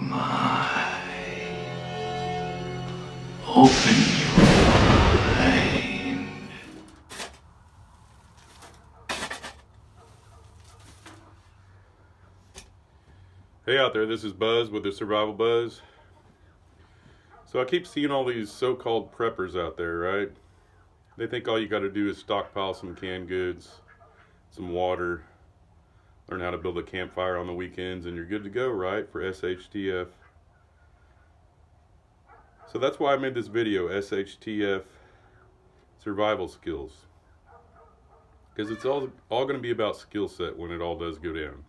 my. Open your mind. Hey out there, this is Buzz with TheSurvivalBuzz. So I keep seeing all these so-called preppers out there, right? They think all you got to do is stockpile some canned goods, some water, learn how to build a campfire on the weekends, and you're good to go, right, for SHTF. So that's why I made this video, SHTF survival skills. Because it's all going to be about skill set when it all does go down.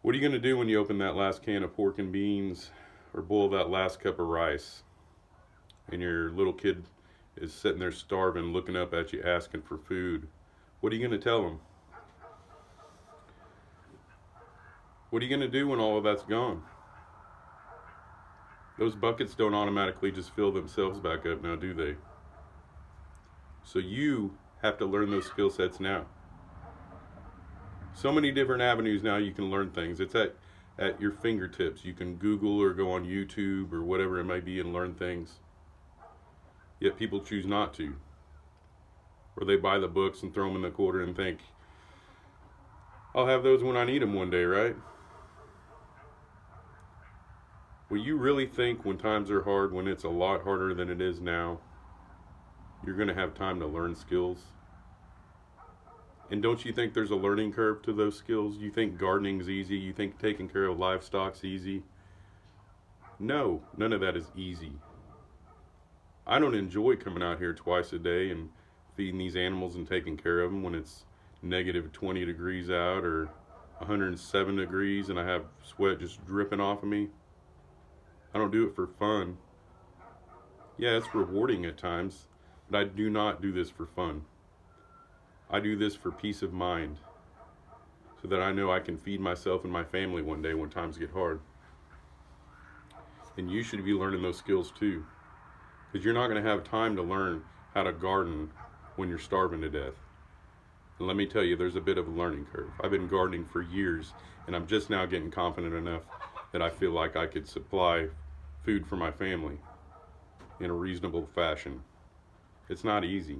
What are you going to do when you open that last can of pork and beans or boil that last cup of rice and your little kid is sitting there starving, looking up at you, asking for food? What are you going to tell them? What are you going to do when all of that's gone? Those buckets don't automatically just fill themselves back up now, do they? So you have to learn those skill sets now. So many different avenues now you can learn things. It's at your fingertips. You can Google or go on YouTube or whatever it may be and learn things. Yet people choose not to. Or they buy the books and throw them in the corner and think, I'll have those when I need them one day, right? Will you really think when times are hard, when it's a lot harder than it is now, you're going to have time to learn skills? And don't you think there's a learning curve to those skills? You think gardening's easy? You think taking care of livestock's easy? No, none of that is easy. I don't enjoy coming out here twice a day and feeding these animals and taking care of them when it's negative 20 degrees out or 107 degrees and I have sweat just dripping off of me. I don't do it for fun. Yeah, it's rewarding at times, but I do not do this for fun. I do this for peace of mind, so that I know I can feed myself and my family one day when times get hard. And you should be learning those skills too, because you're not going to have time to learn how to garden when you're starving to death. And let me tell you, there's a bit of a learning curve. I've been gardening for years, and I'm just now getting confident enough that I feel like I could supply food for my family in a reasonable fashion. It's not easy.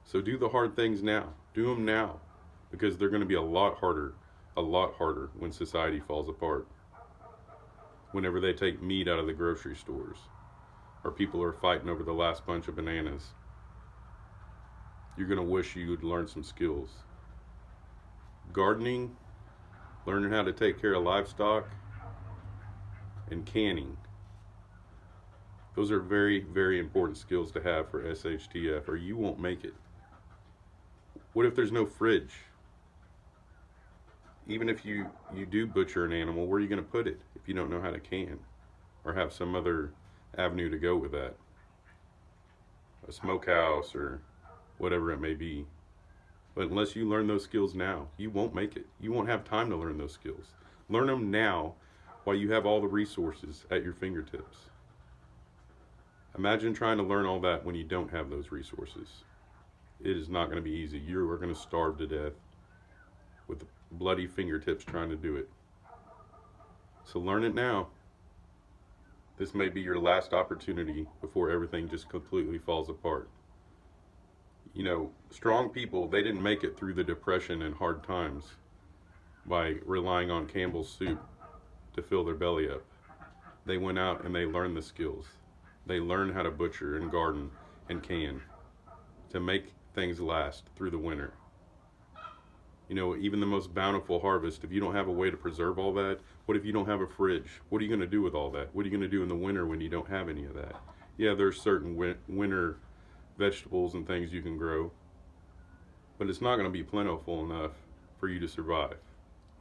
So do the hard things now. Do them now, because they're going to be a lot harder when society falls apart. Whenever they take meat out of the grocery stores, or people are fighting over the last bunch of bananas, you're going to wish you would learn some skills. Gardening, learning how to take care of livestock, and canning. Those are very, very important skills to have for SHTF, or you won't make it. What if there's no fridge? Even if you do butcher an animal, where are you going to put it if you don't know how to can? Or have some other avenue to go with that? A smokehouse or whatever it may be. But unless you learn those skills now, you won't make it. You won't have time to learn those skills. Learn them now while you have all the resources at your fingertips. Imagine trying to learn all that when you don't have those resources. It is not going to be easy. You are going to starve to death with bloody fingertips trying to do it. So learn it now. This may be your last opportunity before everything just completely falls apart. You know, strong people, they didn't make it through the Depression and hard times by relying on Campbell's soup to fill their belly up. They went out and they learned the skills. They learned how to butcher and garden and can to make things last through the winter. You know, even the most bountiful harvest, if you don't have a way to preserve all that, what if you don't have a fridge? What are you going to do with all that? What are you going to do in the winter when you don't have any of that? Yeah, there's certain winter vegetables and things you can grow, but it's not going to be plentiful enough for you to survive.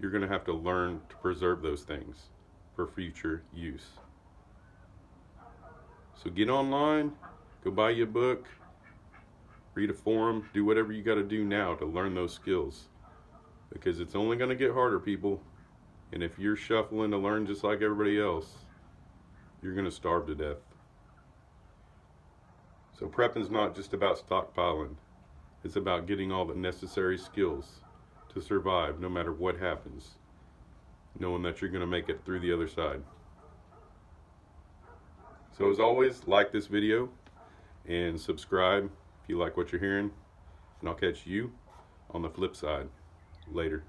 You're going to have to learn to preserve those things for future use. So get online, go buy you a book, read a forum, do whatever you got to do now to learn those skills, because it's only going to get harder, people. And if you're shuffling to learn just like everybody else, you're going to starve to death. So prepping's not just about stockpiling. It's about getting all the necessary skills to survive no matter what happens. knowing that you're going to make it through the other side. So as always, like this video and subscribe if you like what you're hearing, and I'll catch you on the flip side. Later.